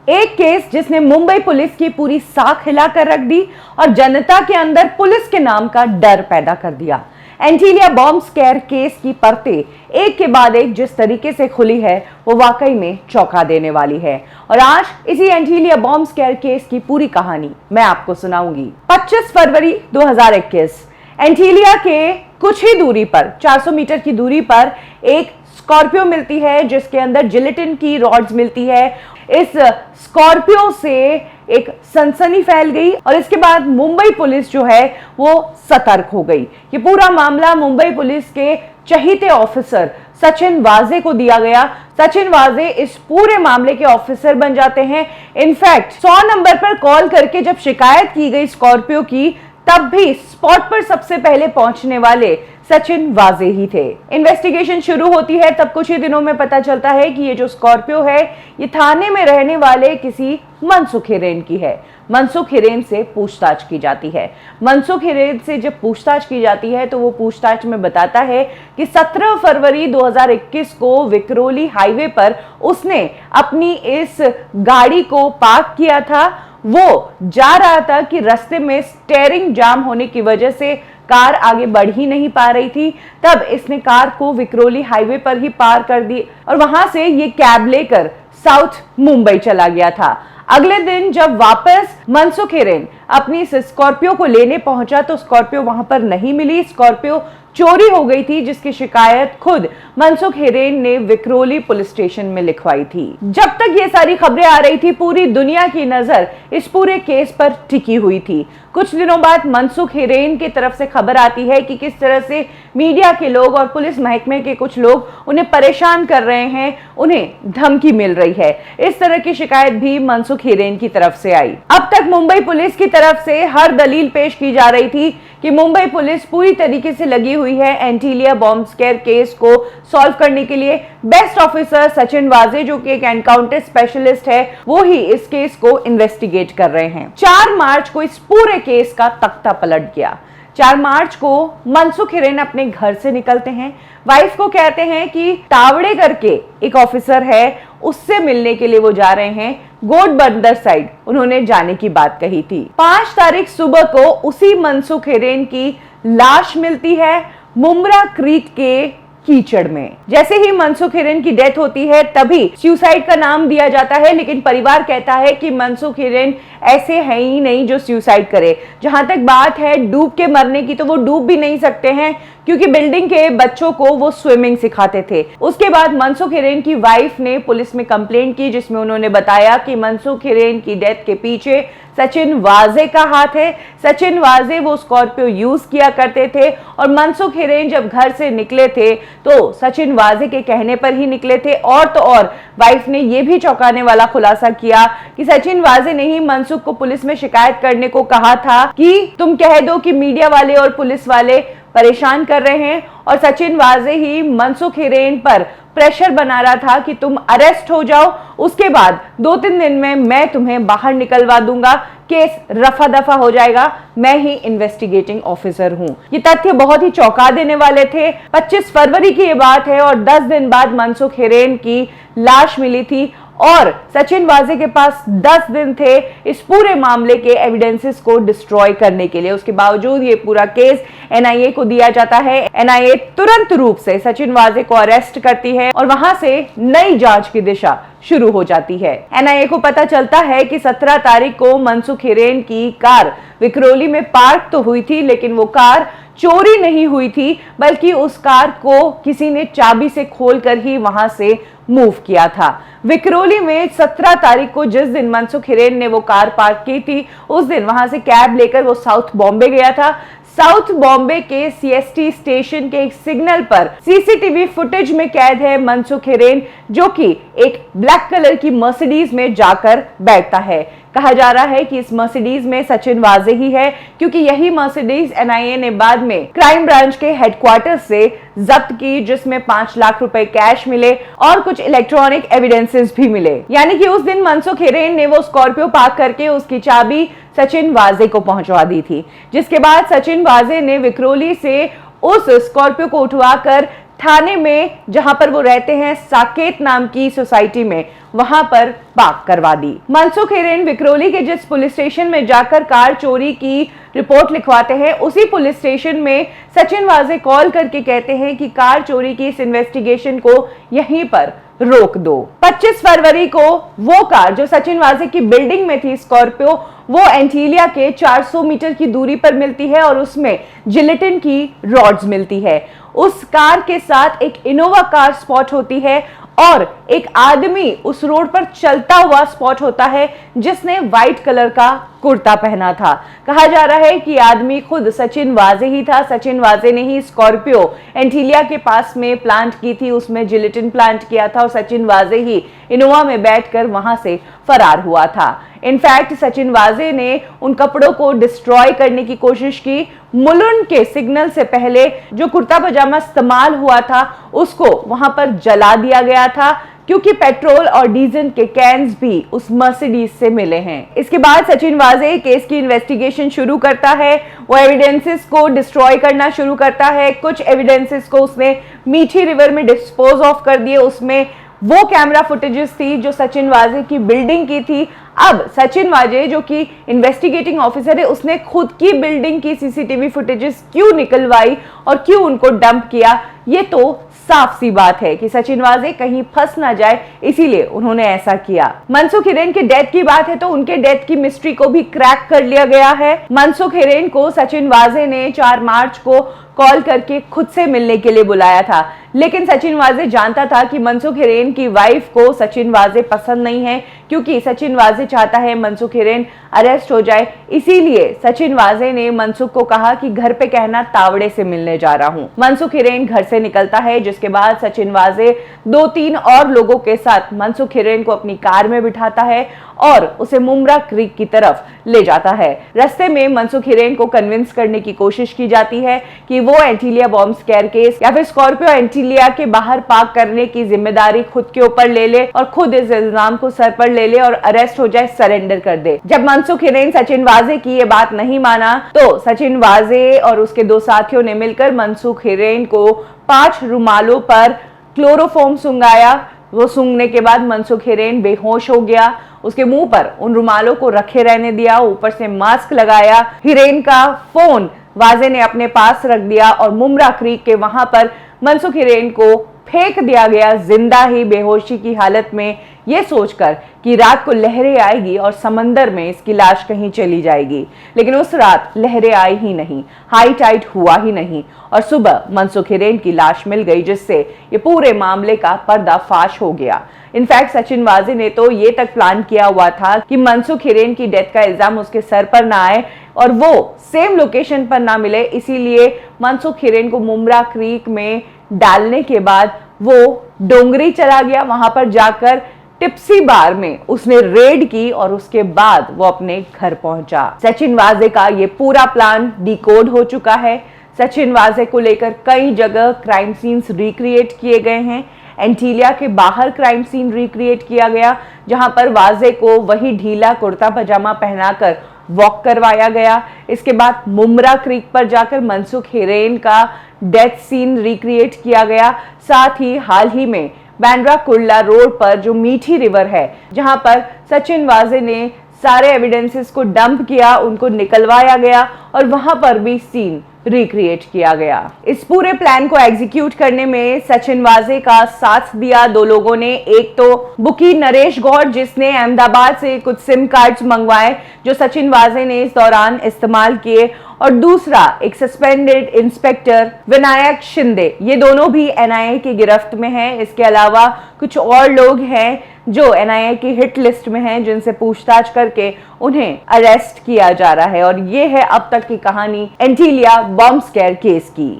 एक केस जिसने मुंबई पुलिस की पूरी साख हिलाकर रख दी और जनता के अंदर पुलिस के नाम का डर पैदा कर दिया। एंटीलिया बॉम्ब स्केयर केस की परतें एक के बाद एक जिस तरीके से खुली है वो वाकई में चौंका देने वाली है। और आज इसी एंटीलिया बॉम्ब स्केयर केस की पूरी कहानी मैं आपको सुनाऊंगी। 25 फरवरी 2021 एंटीलिया के कुछ ही दूरी पर 400 मीटर की दूरी पर एक स्कॉर्पियो मिलती है जिसके अंदर जिलेटिन की रॉड्स मिलती है। इस स्कॉर्पियो से एक सनसनी फैल गई और इसके बाद मुंबई पुलिस जो है वो सतर्क हो गई। ये पूरा मामला मुंबई पुलिस के चहीते ऑफिसर सचिन वाजे को दिया गया। सचिन वाजे इस पूरे मामले के ऑफिसर बन जाते हैं। इनफैक्ट 100 नंबर पर कॉल करके जब शिकायत की गई स्कॉर्पियो की, तब भी स्पॉट पर सबसे पहले पहुंचने वाले सचिन वाजे ही थे। इन्वेस्टिगेशन शुरू होती है तब कुछ ही दिनों में पता चलता है कि ये जो स्कॉर्पियो है ये थाने में रहने वाले किसी मनसुख हिरेन की है। मनसुख हिरेन से पूछताछ की जाती है। मनसुख हिरेन से जब पूछताछ की जाती है तो वो पूछताछ में बताता है कि 17 फरवरी 2021 को विक्रोली हाईवे पर उसने अपनी इस गाड़ी को पार्क किया था। वो जा रहा था कि रास्ते में स्टीयरिंग जाम होने की वजह से कार आगे बढ़ ही नहीं पा रही थी। तब इसने कार को विक्रोली हाईवे पर ही पार कर दी और वहां से ये कैब लेकर साउथ मुंबई चला गया था। अगले दिन जब वापस मनसुख हिरेन अपनी स्कॉर्पियो को लेने पहुंचा तो स्कॉर्पियो वहां पर नहीं मिली। स्कॉर्पियो चोरी हो गई थी जिसकी शिकायत खुद मनसुख हिरेन ने विक्रोली पुलिस स्टेशन में लिखवाई थी। जब तक ये सारी खबरें आ रही थी पूरी दुनिया की नजर इस पूरे केस पर टिकी हुई थी। कुछ दिनों बाद मनसुख हिरेन की तरफ से खबर आती है कि किस तरह से मीडिया के लोग और पुलिस महकमे के कुछ लोग उन्हें परेशान कर रहे हैं, उन्हें धमकी मिल रही है। इस तरह की शिकायत भी मनसुख हिरेन की तरफ से आई। अब तक मुंबई पुलिस की तरफ से हर दलील पेश की जा रही थी कि मुंबई पुलिस पूरी तरीके से लगी हुई है एंटीलिया बॉम्ब स्केयर केस को सॉल्व करने के लिए। बेस्ट ऑफिसर सचिन वाजे जो कि एक एनकाउंटर स्पेशलिस्ट है वो ही इस केस को इन्वेस्टिगेट कर रहे हैं। 4 मार्च को इस पूरे केस का तख्ता पलट गया। 4 मार्च को मनसुख हिरेन अपने घर से निकलते हैं। वाइफ को कहते हैं कि तावड़े करके एक ऑफिसर है उससे मिलने के लिए वो जा रहे हैं। गोड बंदर साइड उन्होंने जाने की बात कही थी। 5 तारीख सुबह को उसी मनसुख हिरेन की लाश मिलती है मुमरा क्रीक के कीचड़ में। जैसे ही मनसुख हिरेन की डेथ होती है तभी सुसाइड का नाम दिया जाता है, लेकिन परिवार कहता है कि मनसुख हिरेन ऐसे है ही नहीं जो सुसाइड करे। जहां तक बात है डूब के मरने की तो वो डूब भी नहीं सकते हैं क्योंकि बिल्डिंग के बच्चों को वो स्विमिंग सिखाते थे। उसके बाद मनसुख हिरेन की वाइफ ने पुलिस में कंप्लेंट की जिसमें उन्होंने बताया कि मनसुख हिरेन की डेथ के पीछे सचिन वाजे का हाथ है। सचिन वाजे वो स्कॉर्पियो यूज किया करते थे और मनसुख हिरेन जब घर से निकले थे तो सचिन वाजे के कहने पर ही निकले थे। और तो और वाइफ ने यह भी चौंकाने वाला खुलासा किया कि सचिन वाजे ने ही मनसुख को पुलिस में शिकायत करने को कहा था कि तुम कह दो कि मीडिया वाले और पुलिस वाले परेशान कर रहे हैं, और सचिन वाजे ही मनसुख हिरेन पर प्रेशर बना रहा था कि तुम अरेस्ट हो जाओ, उसके बाद 2-3 दिन में मैं तुम्हें बाहर निकलवा दूंगा, केस रफा दफा हो जाएगा, मैं ही इन्वेस्टिगेटिंग ऑफिसर हूं। ये तथ्य बहुत ही चौंका देने वाले थे। 25 फरवरी की ये बात है और 10 दिन बाद मनसुख हिरेन की लाश मिली थी और सचिन वाजे के पास 10 दिन थे इस पूरे मामले के एविडेंसेस को डिस्ट्रॉय करने के लिए। उसके बावजूद ये पूरा केस एनआईए को दिया जाता है। एनआईए तुरंत रूप से सचिन वाजे को अरेस्ट करती है और वहां से नई जांच की दिशा शुरू हो जाती है। एनआईए को पता चलता है कि 17 तारीख को मनसुख हिरेन की कार विक्रोली में पार्क तो हुई थी, लेकिन वो कार चोरी नहीं हुई थी, बल्कि उस कार को किसी ने चाबी से खोलकर ही वहां से मूव किया था। विक्रोली में 17 तारीख को जिस दिन मनसुख हिरेन ने वो कार पार्क की थी उस दिन वहां से कैब लेकर वो साउथ बॉम्बे गया था। साउथ बॉम्बे के सीएसटी स्टेशन के एक सिग्नल पर सीसीटीवी फुटेज में कैद है मनसुख हिरेन जो कि एक ब्लैक कलर की मर्सिडीज में जाकर बैठता है। कहा जा रहा है कि इस मर्सिडीज में सचिन वाजे ही है क्योंकि यही मर्सिडीज एनआईए ने बाद में क्राइम ब्रांच के हेडक्वार्टर से जब्त की, जिसमें 5 लाख रुपए कैश मिले और कुछ इलेक्ट्रॉनिक एविडेंसेस भी मिले। यानी कि उस दिन मनसुख हिरेन ने वो स्कॉर्पियो पार्क करके उसकी चाबी सचिन वाजे को पहुंचवा दी थी, जिसके बाद सचिन वाजे ने विक्रोली से उस स्कॉर्पियो को उठवाकर थाने में, जहां पर वो रहते हैं साकेत नाम की सोसाइटी में, वहां पर पार्क करवा दी। मनसुख हिरेन विक्रोली के जिस पुलिस स्टेशन में जाकर कार चोरी की रिपोर्ट लिखवाते हैं, उसी पुलिस स्टेशन में सचिन वाजे कॉल करके कहते हैं कि कार चोरी की इस इन्वेस्टिगेशन को यहीं पर रोक दो। 25 फरवरी को वो कार जो सचिन वाजे की बिल्डिंग में थी, स्कॉर्पियो, वो एंटीलिया के 400 मीटर की दूरी पर मिलती है और उसमें जिलेटिन की रॉड्स मिलती है। उस कार के साथ एक इनोवा कार स्पॉट होती है और एक आदमी उस रोड पर चलता हुआ स्पॉट होता है जिसने व्हाइट कलर का कुर्ता पहना था। कहा जा रहा है कि आदमी खुद सचिन वाजे ही था। सचिन वाजे ने ही स्कॉर्पियो एंटीलिया के पास में प्लांट की थी, उसमें जिलेटिन प्लांट किया था और सचिन वाजे ही इनोवा में बैठकर वहां से फरार हुआ था। इनफैक्ट सचिन वाजे ने उन कपड़ों को डिस्ट्रॉय करने की कोशिश की। मुलुंड के सिग्नल से पहले जो कुर्ता पजामा इस्तेमाल हुआ था उसको वहां पर जला दिया गया था, क्योंकि पेट्रोल और डीजल के कैंस भी उस मर्सिडीज से मिले हैं। इसके बाद सचिन वाजे केस की इन्वेस्टिगेशन शुरू करता है। वो एविडेंसेस को डिस्ट्रॉय करना शुरू करता है। कुछ एविडेंसेस को उसने मीठी रिवर में डिस्पोज ऑफ कर दिए। उसमें वो कैमरा फुटेजेस थी जो सचिन वाजे की बिल्डिंग की थी। अब सचिन वाजे जो कि इन्वेस्टिगेटिंग ऑफिसर है, उसने खुद की बिल्डिंग की सीसीटीवी फुटेजेस क्यों निकलवाई और क्यों उनको डंप किया, ये तो साफ सी बात है कि सचिन वाजे कहीं फंस ना जाए, इसीलिए उन्होंने ऐसा किया। मनसुख हिरेन के डेथ की बात है तो उनके डेथ की मिस्ट्री को भी क्रैक कर लिया गया है। मनसुख हिरेन को सचिन वाजे ने 4 मार्च को कॉल करके खुद से मिलने के लिए बुलाया था, लेकिन सचिन वाजे जानता था कि मनसुख हिरेन की वाइफ को सचिन वाजे पसंद नहीं है, क्योंकि सचिन वाजे चाहता है मनसुख हिरेन अरेस्ट हो जाए। इसीलिए सचिन वाजे ने मनसुख को कहा कि घर पे कहना तावड़े से मिलने जा रहा हूं। मनसुख हिरेन घर से निकलता है, जिसके बाद सचिन वाजे 2-3 और लोगों के साथ मनसुख हिरेन को अपनी कार में बिठाता है और उसे मुमरा क्रीक की तरफ ले जाता है। रास्ते में मनसुख हिरेन को कन्विंस करने की कोशिश की जाती है कि वो एंटीलिया बॉम्ब स्क्वायर केस या फिर स्कॉर्पियो एंटीलिया के बाहर पार्क करने की जिम्मेदारी खुद के ऊपर ले ले और खुद इस इल्जाम को सर पर ले ले और अरेस्ट हो जाए, सरेंडर कर दे। जब मनसुख हिरेन सचिन वाजे की ये बात नहीं माना तो सचिन वाजे और उसके 2 साथियों ने मिलकर मनसुख हिरेन को 5 रुमालों पर क्लोरोफॉर्म सुंघाया। वो सूंघने के बाद मनसुख हिरेन बेहोश हो गया। उसके मुंह पर उन रुमालों को रखे रहने दिया, ऊपर से मास्क लगाया। हिरेन का फोन वाजे ने अपने पास रख दिया और मुमरा क्रीक के वहां पर मनसुख हिरेन को फेंक दिया गया, जिंदा ही बेहोशी की हालत में, ये सोचकर कि रात को लहरें आएगी और समंदर में इसकी लाश कहीं चली जाएगी। लेकिन उस रात लहरें आई ही नहीं, हाई टाइड हुआ ही नहीं और सुबह मनसुख हिरेन की लाश मिल गई, जिससे ये पूरे मामले का पर्दाफाश हो गया। इनफैक्ट सचिन वाजे ने तो ये तक प्लान किया हुआ था कि मनसुख हिरेन की डेथ का इल्जाम उसके सर पर ना आए और वो सेम लोकेशन पर ना मिले, इसीलिए मनसुख हिरेन को मुमरा क्रीक में डालने के बाद वो डोंगरी चला गया। वहां पर जाकर टिप्सी बार में उसने रेड की और उसके बाद वो अपने घर पहुंचा। सचिन वाजे का ये पूरा प्लान डिकोड हो चुका है। सचिन वाजे को लेकर कई जगह क्राइम सीन्स रिक्रिएट किए गए हैं। एंटीलिया के बाहर क्राइम सीन रिक्रिएट किया गया, जहां पर वाजे को वही ढीला कुर्ता पजामा पहनाकर वॉक करवाया गया। इसके बाद मुमरा क्रीक पर जाकर मनसुख हिरेन का डेथ सीन रिक्रिएट किया गया। साथ ही हाल ही में बांद्रा कुर्ला रोड पर जो मीठी रिवर है, जहां पर सचिन वाजे ने सारे एविडेंसेस को डंप किया, उनको निकलवाया गया और वहां पर भी सीन रिक्रिएट किया गया। इस पूरे प्लान को एग्जीक्यूट करने में सचिन वाजे का साथ दिया 2 लोगों ने। एक तो बुकी नरेश गौड़, जिसने अहमदाबाद से कुछ सिम कार्ड्स मंगवाए जो सचिन वाजे ने इस दौरान इस्तेमाल किए, और दूसरा एक सस्पेंडेड इंस्पेक्टर विनायक शिंदे। ये दोनों भी एनआईए की गिरफ्त में हैं। इसके अलावा कुछ और लोग हैं जो एनआईए की हिट लिस्ट में हैं, जिनसे पूछताछ करके उन्हें अरेस्ट किया जा रहा है। और ये है अब तक की कहानी एंटीलिया बॉम्ब स्क्वायर केस की।